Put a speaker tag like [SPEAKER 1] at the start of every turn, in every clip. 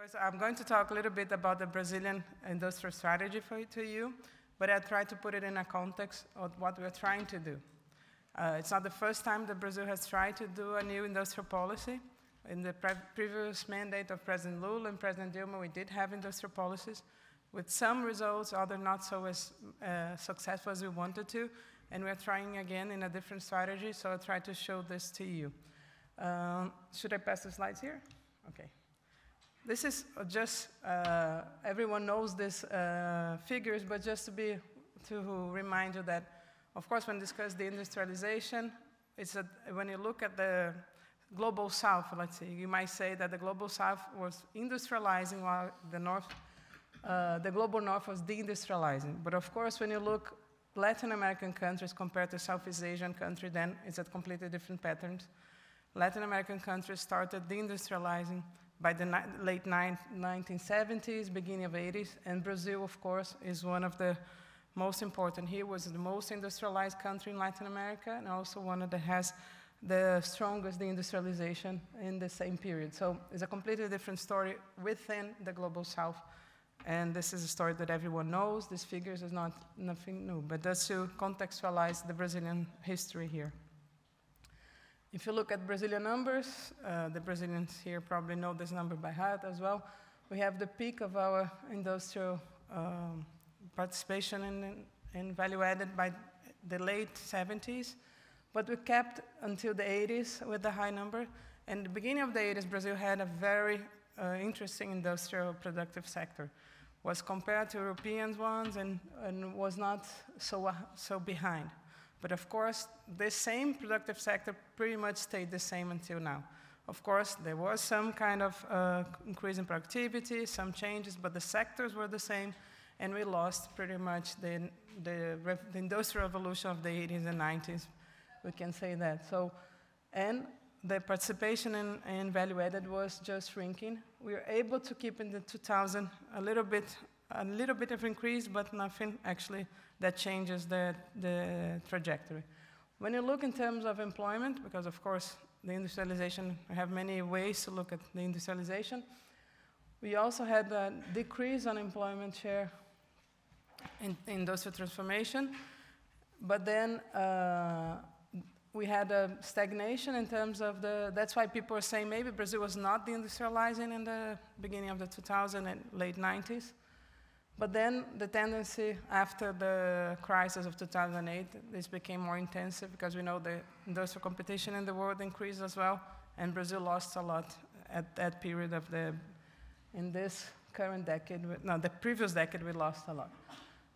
[SPEAKER 1] First, I'm going to talk a little bit about the Brazilian industrial strategy to you, but I'll try to put it in a context of what we're trying to do. It's not the first time that Brazil has tried to do a new industrial policy. In the previous mandate of President Lula and President Dilma, we did have industrial policies with some results, others not so as successful as we wanted to, and we're trying again in a different strategy, so I'll try to show this to you. Should I pass the slides here? Okay. This is just, everyone knows these figures, but just to remind you that, of course, when discuss the industrialization, when you look at the global south, let's say, you might say that the global south was industrializing while the global north was deindustrializing. But of course, when you look Latin American countries compared to Southeast Asian countries, then it's a completely different patterns. Latin American countries started deindustrializing by the late 1970s, beginning of 80s, and Brazil, of course, is one of the most important. Here was the most industrialized country in Latin America, and also one that has the strongest deindustrialization in the same period. So it's a completely different story within the global south, and this is a story that everyone knows. These figures is nothing new, but just to contextualize the Brazilian history here. If you look at Brazilian numbers, the Brazilians here probably know this number by heart as well. We have the peak of our industrial participation in value added by the late 70s, but we kept until the 80s with the high number. And the beginning of the 80s, Brazil had a very interesting industrial productive sector. Was compared to European ones and was not so behind. But of course, this same productive sector pretty much stayed the same until now. Of course, there was some kind of increase in productivity, some changes, but the sectors were the same, and we lost pretty much the industrial revolution of the 80s and 90s. We can say that. So, and the participation in value added was just shrinking. We were able to keep in the 2000 a little bit of increase, but nothing actually that changes the trajectory. When you look in terms of employment, because of course the industrialization, we have many ways to look at the industrialization, we also had a decrease on employment share in industrial transformation, but then we had a stagnation in terms of that's why people are saying maybe Brazil was not deindustrializing in the beginning of the 2000s and late 90s. But then the tendency after the crisis of 2008, this became more intensive because we know the industrial competition in the world increased as well, and Brazil lost a lot at that period of in this current decade, no, the previous decade we lost a lot.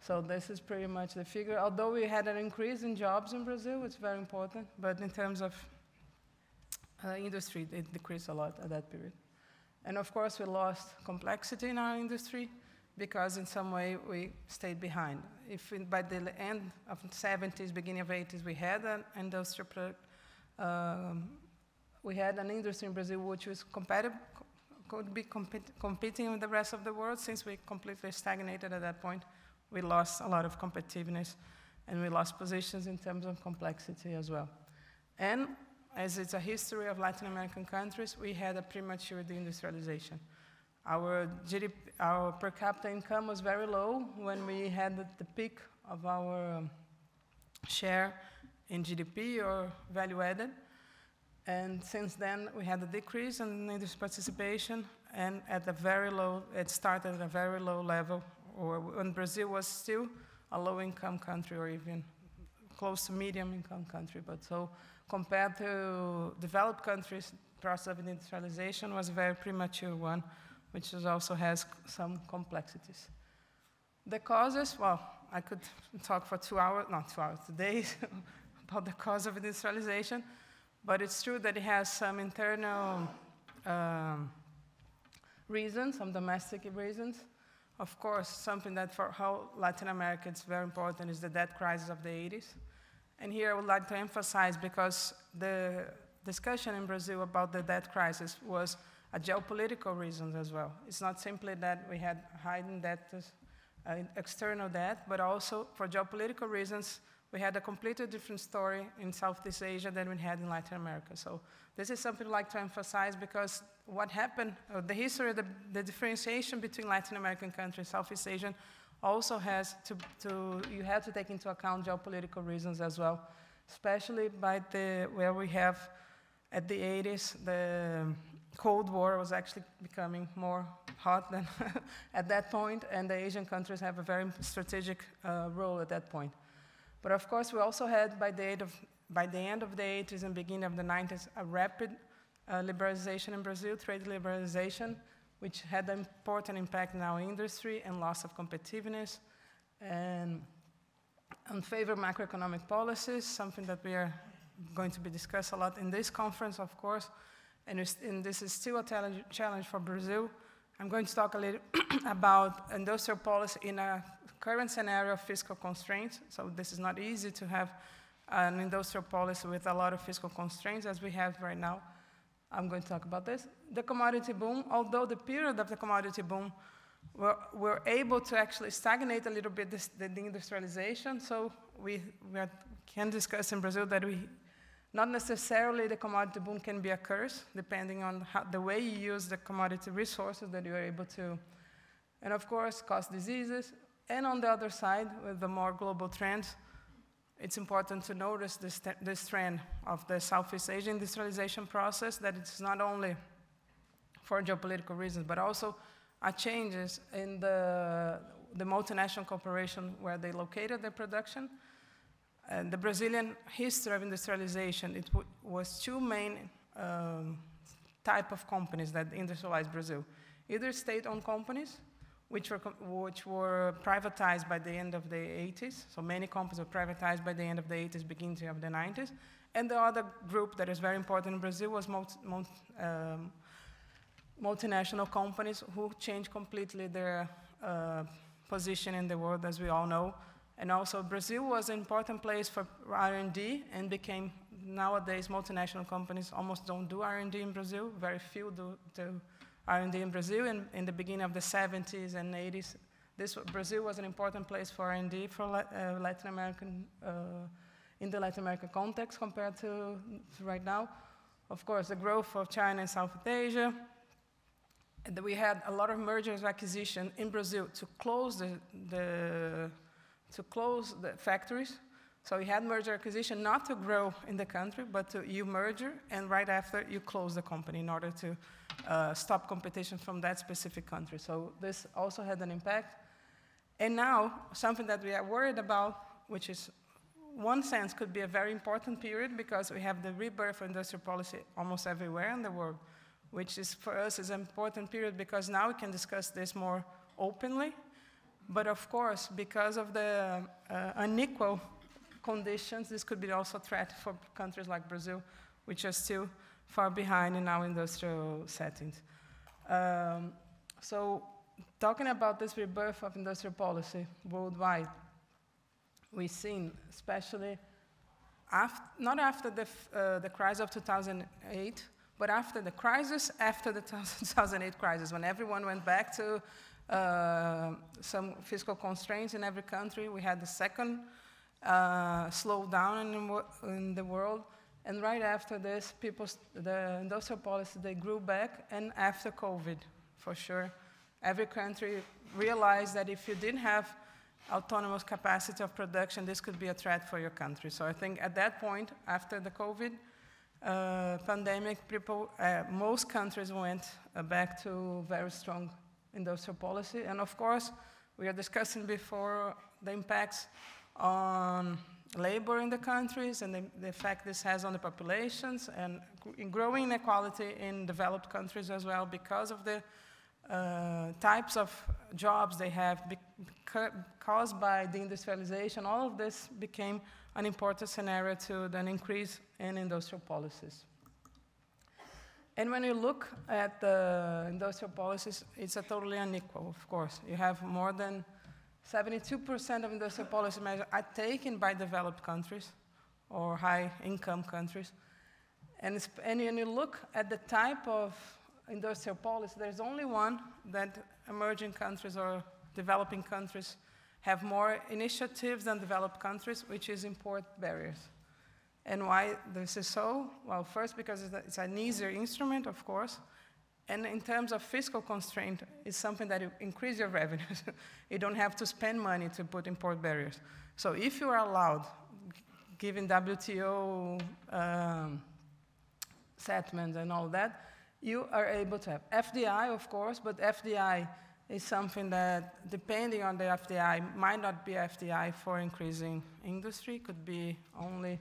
[SPEAKER 1] So this is pretty much the figure. Although we had an increase in jobs in Brazil, it's very important, but in terms of industry, it decreased a lot at that period. And of course, we lost complexity in our industry because in some way we stayed behind. If by the end of the 70s, beginning of 80s, we had an industrial product, we had an industry in Brazil which was could be competing with the rest of the world. Since we completely stagnated at that point, we lost a lot of competitiveness, and we lost positions in terms of complexity as well. And as it's a history of Latin American countries, we had a premature deindustrialization. Our GDP, our per capita income was very low when we had the peak of our share in GDP or value added. And since then, we had a decrease in industry participation, and at a very low, it started at a very low level, or when Brazil was still a low-income country or even close to medium-income country. But so compared to developed countries, the process of industrialization was a very premature one, which also has some complexities. The causes, well, I could talk for 2 hours, not 2 hours, 2 days, about the cause of industrialization, but it's true that it has some internal reasons, some domestic reasons. Of course, something that for how Latin America is very important is the debt crisis of the 80s. And here I would like to emphasize, because the discussion in Brazil about the debt crisis was a geopolitical reasons as well. It's not simply that we had hidden debt, external debt, but also for geopolitical reasons, we had a completely different story in Southeast Asia than we had in Latin America. So this is something I'd like to emphasize because what happened, the history, the differentiation between Latin American countries, Southeast Asian, also has you have to take into account geopolitical reasons as well, especially where we have at the 80s, the Cold War was actually becoming more hot than at that point, and the Asian countries have a very strategic role at that point. But of course, we also had, by the end of the 80s and beginning of the 90s, a rapid liberalization in Brazil, trade liberalization, which had an important impact in our industry and loss of competitiveness, and unfavorable macroeconomic policies, something that we are going to be discussed a lot in this conference, of course, and this is still a challenge for Brazil. I'm going to talk a little about industrial policy in a current scenario of fiscal constraints. So this is not easy to have an industrial policy with a lot of fiscal constraints as we have right now. I'm going to talk about this. The commodity boom, although the period of the commodity boom, we're able to actually stagnate a little bit the industrialization. So we can discuss in Brazil that not necessarily the commodity boom can be a curse, depending on the way you use the commodity resources that you're able to, and of course, cause diseases. And on the other side, with the more global trends, it's important to notice this trend of the Southeast Asian industrialization process, that it's not only for geopolitical reasons, but also changes in the multinational corporation where they located their production. And the Brazilian history of industrialization, it was two main type of companies that industrialized Brazil. Either state-owned companies, which were privatized by the end of the 80s. So many companies were privatized by the end of the 80s, beginning of the 90s. And the other group that is very important in Brazil was multinational companies who changed completely their position in the world, as we all know. And also Brazil was an important place for R&D and became, nowadays, multinational companies almost don't do R&D in Brazil. Very few do R&D in Brazil. And in the beginning of the 70s and 80s, Brazil was an important place for R&D for Latin American, in the Latin American context compared to right now. Of course, the growth of China and South Asia. And we had a lot of mergers and acquisition in Brazil to close the factories. So you had merger acquisition not to grow in the country, but you merger, and right after you close the company in order to stop competition from that specific country. So this also had an impact. And now, something that we are worried about, which is, one sense, could be a very important period because we have the rebirth of industrial policy almost everywhere in the world, which is, for us, is an important period because now we can discuss this more openly. But of course, because of the unequal conditions, this could be also a threat for countries like Brazil, which are still far behind in our industrial settings. So talking about this rebirth of industrial policy worldwide, we've seen, especially not after the crisis of 2008, but after the crisis, after the 2008 crisis, when everyone went back to some fiscal constraints in every country. We had the second slowdown in the world. And right after this, the industrial policy, they grew back. And after COVID, for sure, every country realized that if you didn't have autonomous capacity of production, this could be a threat for your country. So I think at that point, after the COVID pandemic, most countries went back to very strong industrial policy. And of course, we are discussing before the impacts on labor in the countries and the effect this has on the populations and growing inequality in developed countries as well because of the types of jobs they have caused by the industrialization. All of this became an important scenario to an increase in industrial policies. And when you look at the industrial policies, it's a totally unequal, of course. You have more than 72% of industrial policy measures are taken by developed countries or high-income countries. And when you look at the type of industrial policy, there's only one that emerging countries or developing countries have more initiatives than developed countries, which is import barriers. And why this is so? Well, first, because it's an easier instrument, of course. And in terms of fiscal constraint, it's something that increases your revenues. You don't have to spend money to put import barriers. So if you are allowed, given WTO settlements and all that, you are able to have FDI, of course, but FDI is something that, depending on the FDI, might not be FDI for increasing industry, could be only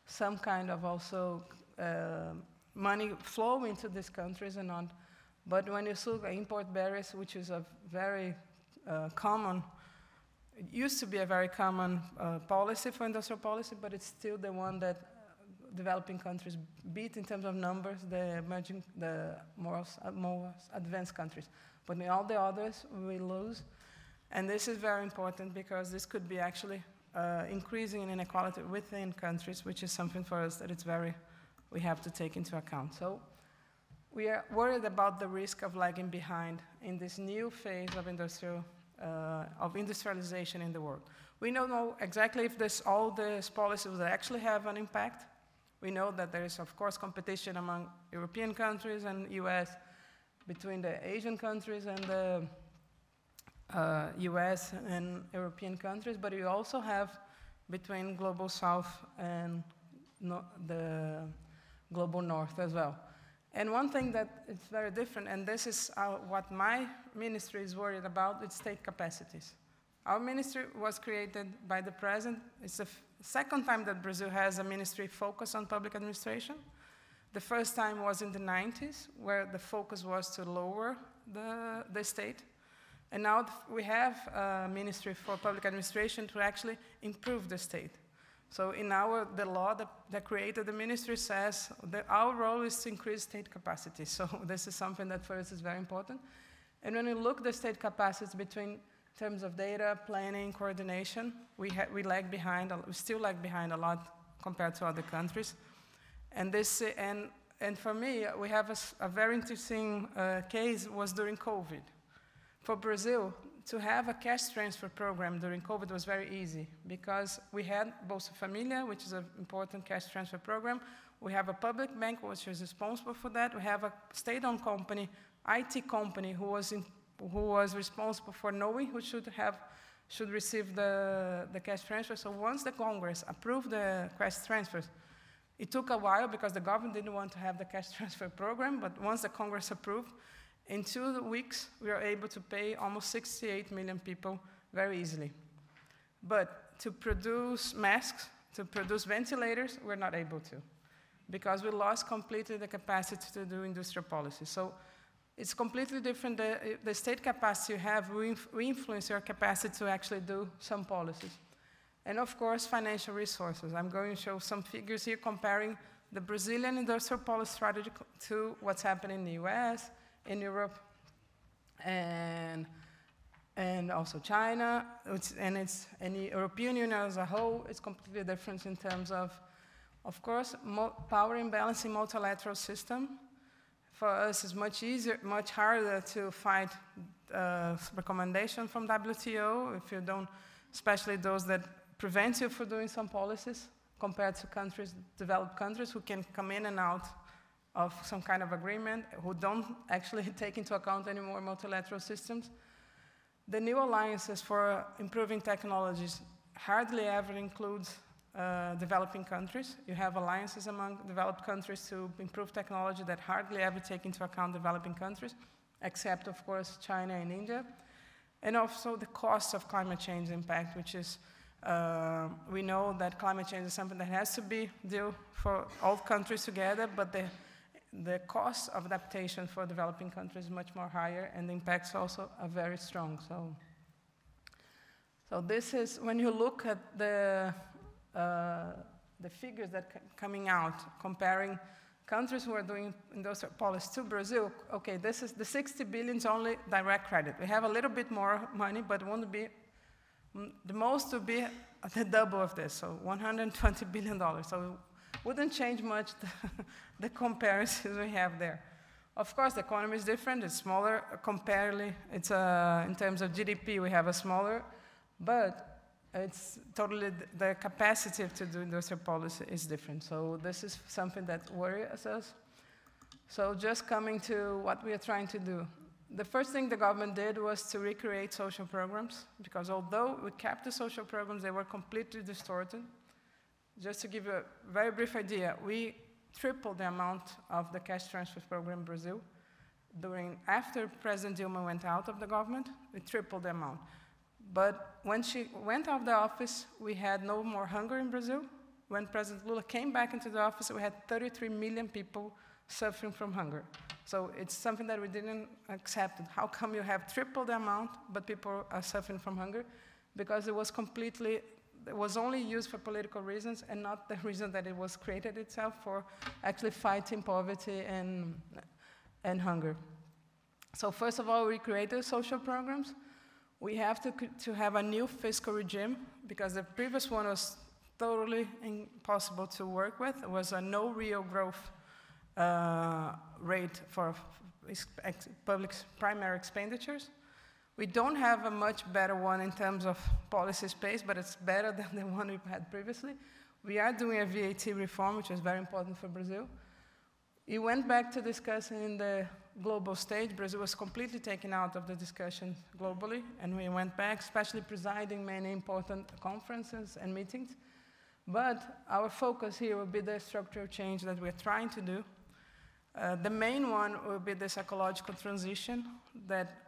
[SPEAKER 1] some kind of also money flow into these countries and not. But when you look at import barriers, which is a very common, it used to be a very common policy for industrial policy, but it's still the one that developing countries beat in terms of numbers, the more advanced countries. But in all the others, we lose. And this is very important because this could be actually increasing inequality within countries, which is something for us that it's we have to take into account. So we are worried about the risk of lagging behind in this new phase of industrialization in the world. We don't know exactly if all these policies will actually have an impact. We know that there is, of course, competition among European countries and US, between the Asian countries and the US and European countries, but we also have between Global South and the Global North as well. And one thing that is very different, and this is what my ministry is worried about, is state capacities. Our ministry was created by the president. It's the second time that Brazil has a ministry focused on public administration. The first time was in the 90s, where the focus was to lower the state. And now we have a ministry for public administration to actually improve the state. So in the law that created the ministry says that our role is to increase state capacity. So this is something that for us is very important. And when you look at the state capacities between terms of data, planning, coordination, we lag behind, we still lag behind a lot compared to other countries. And for me, we have a very interesting case was during COVID. For Brazil, to have a cash transfer program during COVID was very easy because we had Bolsa Família, which is an important cash transfer program. We have a public bank which is responsible for that. We have a state-owned company, IT company, who was responsible for knowing who should receive the cash transfer. So once the Congress approved the cash transfers, it took a while because the government didn't want to have the cash transfer program, but once the Congress approved, in 2 weeks, we were able to pay almost 68 million people very easily. But to produce masks, to produce ventilators, we're not able to because we lost completely the capacity to do industrial policy. So it's completely different. The state capacity you have will influence your capacity to actually do some policies. And of course, financial resources. I'm going to show some figures here comparing the Brazilian industrial policy strategy to what's happening in the US, in Europe, and also China, and the European Union as a whole. It's completely different in terms of course, power imbalance in multilateral system. For us, it's much easier, much harder to fight recommendation from WTO if you don't, especially those that prevent you from doing some policies compared to countries, developed countries who can come in and out of some kind of agreement, who don't actually take into account any more multilateral systems. The new alliances for improving technologies hardly ever includes developing countries. You have alliances among developed countries to improve technology that hardly ever take into account developing countries, except, of course, China and India. And also the cost of climate change impact, which is, we know that climate change is something that has to be dealt for all countries together, but the cost of adaptation for developing countries is much more higher, and the impacts also are very strong. So this is, when you look at the figures that coming out, comparing countries who are doing industrial policy to Brazil, okay, this is the 60 billion is only direct credit. We have a little bit more money, but it won't be, the most would be the double of this, so $120 billion. So wouldn't change much the comparisons we have there. Of course, the economy is different. It's smaller. Comparatively, it's in terms of GDP, we have a smaller, But it's totally, the capacity to do industrial policy is different. So this is something that worries us. So just coming to what we are trying to do. The first thing the government did was to recreate social programs, because although we kept the social programs, they were completely distorted. Just to give you a very brief idea, we tripled the amount of the cash transfer program in Brazil. After President Dilma went out of the government, we tripled the amount. But when she went out of the office, we had no more hunger in Brazil. When President Lula came back into the office, we had 33 million people suffering from hunger. So it's something that we didn't accept. How come you have triple the amount, but people are suffering from hunger? Because it was only used for political reasons and not the reason that it was created itself for actually fighting poverty and hunger. So first of all, we created social programs. We have to have a new fiscal regime, because the previous one was totally impossible to work with. It was a no real growth rate for public primary expenditures. We don't have a much better one in terms of policy space, but it's better than the one we've had previously. We are doing a VAT reform, which is very important for Brazil. We went back to discussing in the global stage. Brazil was completely taken out of the discussion globally, and we went back, especially presiding many important conferences and meetings. But our focus here will be the structural change that we're trying to do. The main one will be this ecological transition that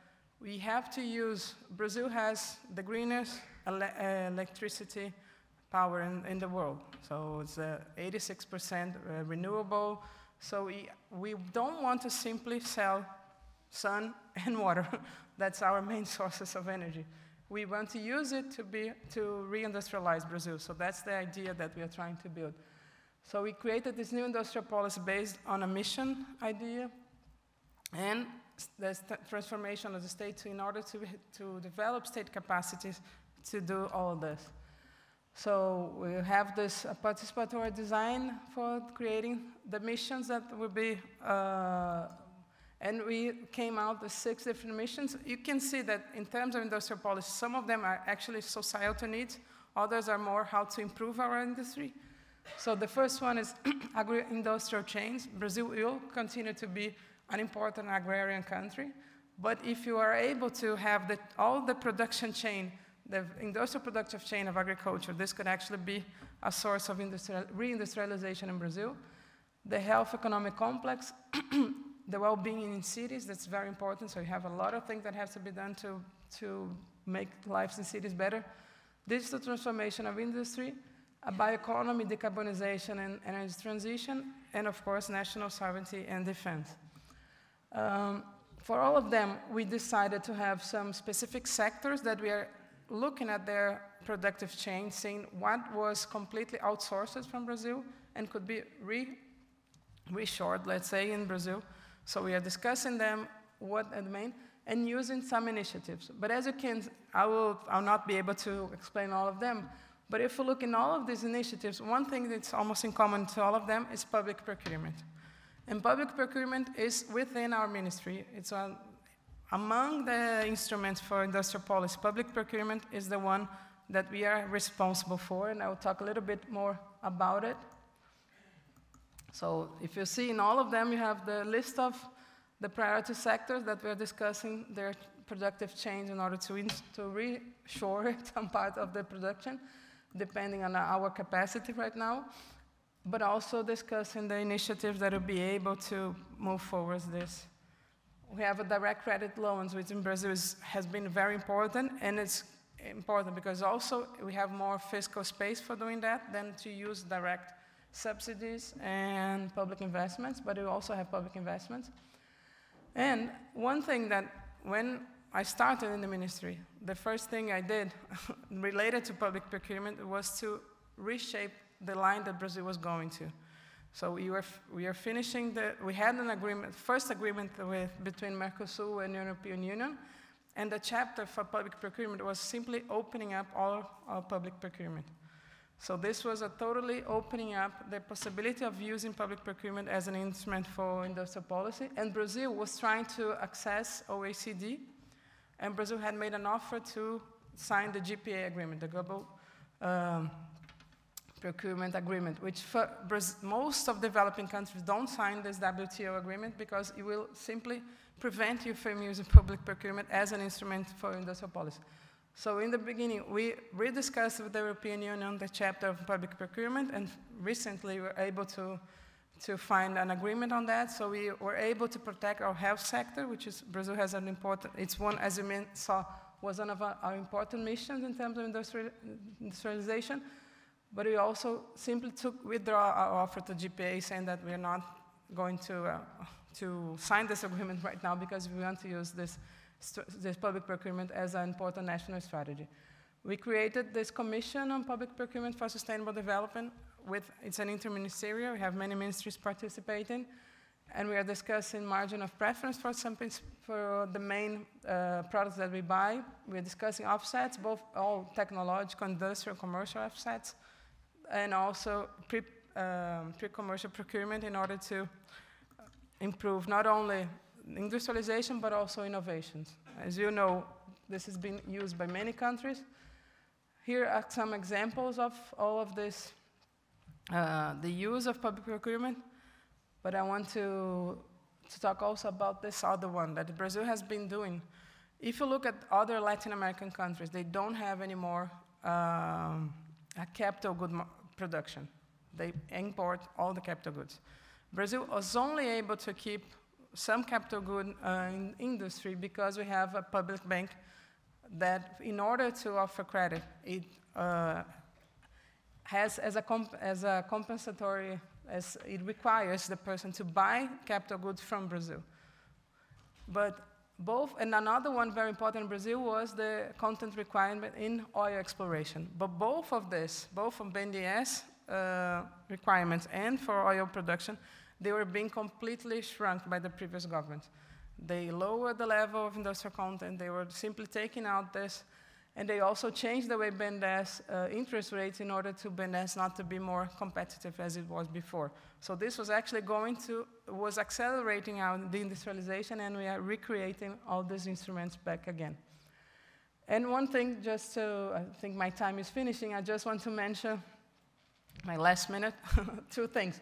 [SPEAKER 1] we have to use. Brazil has the greenest electricity power in the world. So it's 86% renewable. So we don't want to simply sell sun and water. That's our main sources of energy. We want to use it to reindustrialize Brazil. So that's the idea that we are trying to build. So we created this new industrial policy based on a mission idea and the transformation of the state in order to develop state capacities to do all of this. So we have this participatory design for creating the missions that will be, and we came out with 6 different missions. You can see that in terms of industrial policy, some of them are actually societal needs, others are more how to improve our industry. So the first one is agro-industrial chains. Brazil will continue to be an important agrarian country, but if you are able to have all the production chain, the industrial productive chain of agriculture, this could actually be a source of reindustrialization in Brazil. The health economic complex, the well-being in cities, that's very important. So you have a lot of things that have to be done to make lives in cities better. Digital transformation of industry, a bioeconomy, decarbonization, and energy transition, and of course, national sovereignty and defense. For all of them, we decided to have some specific sectors that we are looking at their productive chain, seeing what was completely outsourced from Brazil and could be reshored, let's say, in Brazil. So we are discussing them, what are the main, and using some initiatives. But as you can, I'll not be able to explain all of them, but if you look in all of these initiatives, one thing that's almost in common to all of them is public procurement. And public procurement is within our ministry. It's among the instruments for industrial policy. Public procurement is the one that we are responsible for, and I will talk a little bit more about it. So if you see in all of them, you have the list of the priority sectors that we are discussing, their productive change in order to reshore some part of the production, depending on our capacity right now, but also discussing the initiatives that will be able to move forward this. We have a direct credit loans, which in Brazil has been very important, and it's important because also we have more fiscal space for doing that than to use direct subsidies and public investments, but we also have public investments. And one thing that when I started in the ministry, the first thing I did related to public procurement was to reshape the line that Brazil was going to. So we are finishing we had an agreement, first agreement between Mercosur and European Union, and the chapter for public procurement was simply opening up all our public procurement. So this was a totally opening up the possibility of using public procurement as an instrument for industrial policy, and Brazil was trying to access OECD, and Brazil had made an offer to sign the GPA agreement, the Global Procurement Agreement, which most of developing countries don't sign this WTO agreement because it will simply prevent you from using public procurement as an instrument for industrial policy. So in the beginning, we rediscussed with the European Union the chapter of public procurement, and recently we were able to find an agreement on that. So we were able to protect our health sector, which is, Brazil has an important, it's one, as you saw, was one of our important missions in terms of industrialization. But we also simply withdraw our offer to GPA, saying that we're not going to sign this agreement right now because we want to use this public procurement as an important national strategy. We created this Commission on Public Procurement for Sustainable Development. It's an interministerial, we have many ministries participating, and we are discussing margin of preference for the main products that we buy. We're discussing offsets, both all technological, industrial, commercial offsets, and also pre-commercial procurement in order to improve not only industrialization, but also innovations. As you know, this has been used by many countries. Here are some examples of all of this, the use of public procurement, but I want to talk also about this other one that Brazil has been doing. If you look at other Latin American countries, they don't have anymore a capital good production. They import all the capital goods. Brazil was only able to keep some capital good in industry because we have a public bank that, in order to offer credit, it has as a compensatory, as it requires the person to buy capital goods from Brazil. But and another one very important in Brazil was the content requirement in oil exploration. But both of this, both from BNDES requirements and for oil production, they were being completely shrunk by the previous government. They lowered the level of industrial content, they were simply taking out this, and they also changed the way BNDES interest rates in order to BNDES not to be more competitive as it was before. So this was actually was accelerating our deindustrialization, and we are recreating all these instruments back again. And one thing, just to, I think my time is finishing, I just want to mention, my last minute, two things.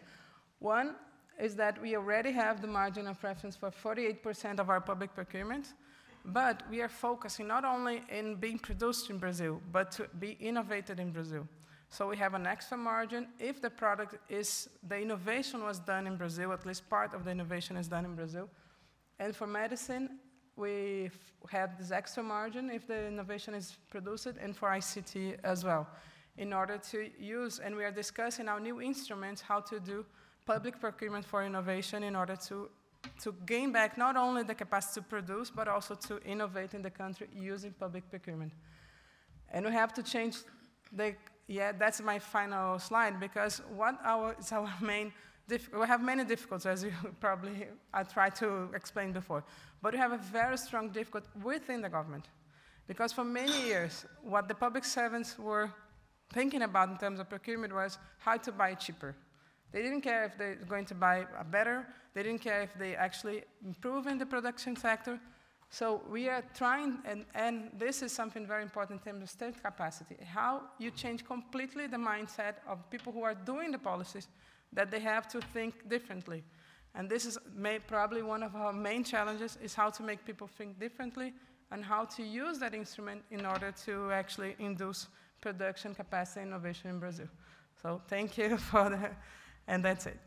[SPEAKER 1] One is that we already have the margin of reference for 48% of our public procurement, but we are focusing not only in being produced in Brazil, but to be innovated in Brazil. So we have an extra margin if the the innovation was done in Brazil, at least part of the innovation is done in Brazil. And for medicine, we have this extra margin if the innovation is produced, and for ICT as well, in order to use, and we are discussing our new instruments, how to do public procurement for innovation in order to gain back not only the capacity to produce, but also to innovate in the country using public procurement. And we have to change that's my final slide, because it's our main, we have many difficulties, as you probably, I tried to explain before, but we have a very strong difficulty within the government. Because for many years, what the public servants were thinking about in terms of procurement was how to buy cheaper. They didn't care if they're going to buy better. They didn't care if they actually improve in the production sector. So we are trying, and this is something very important in terms of state capacity, how you change completely the mindset of people who are doing the policies, that they have to think differently. And this is probably one of our main challenges, is how to make people think differently and how to use that instrument in order to actually induce production capacity and innovation in Brazil. So thank you for and that's it.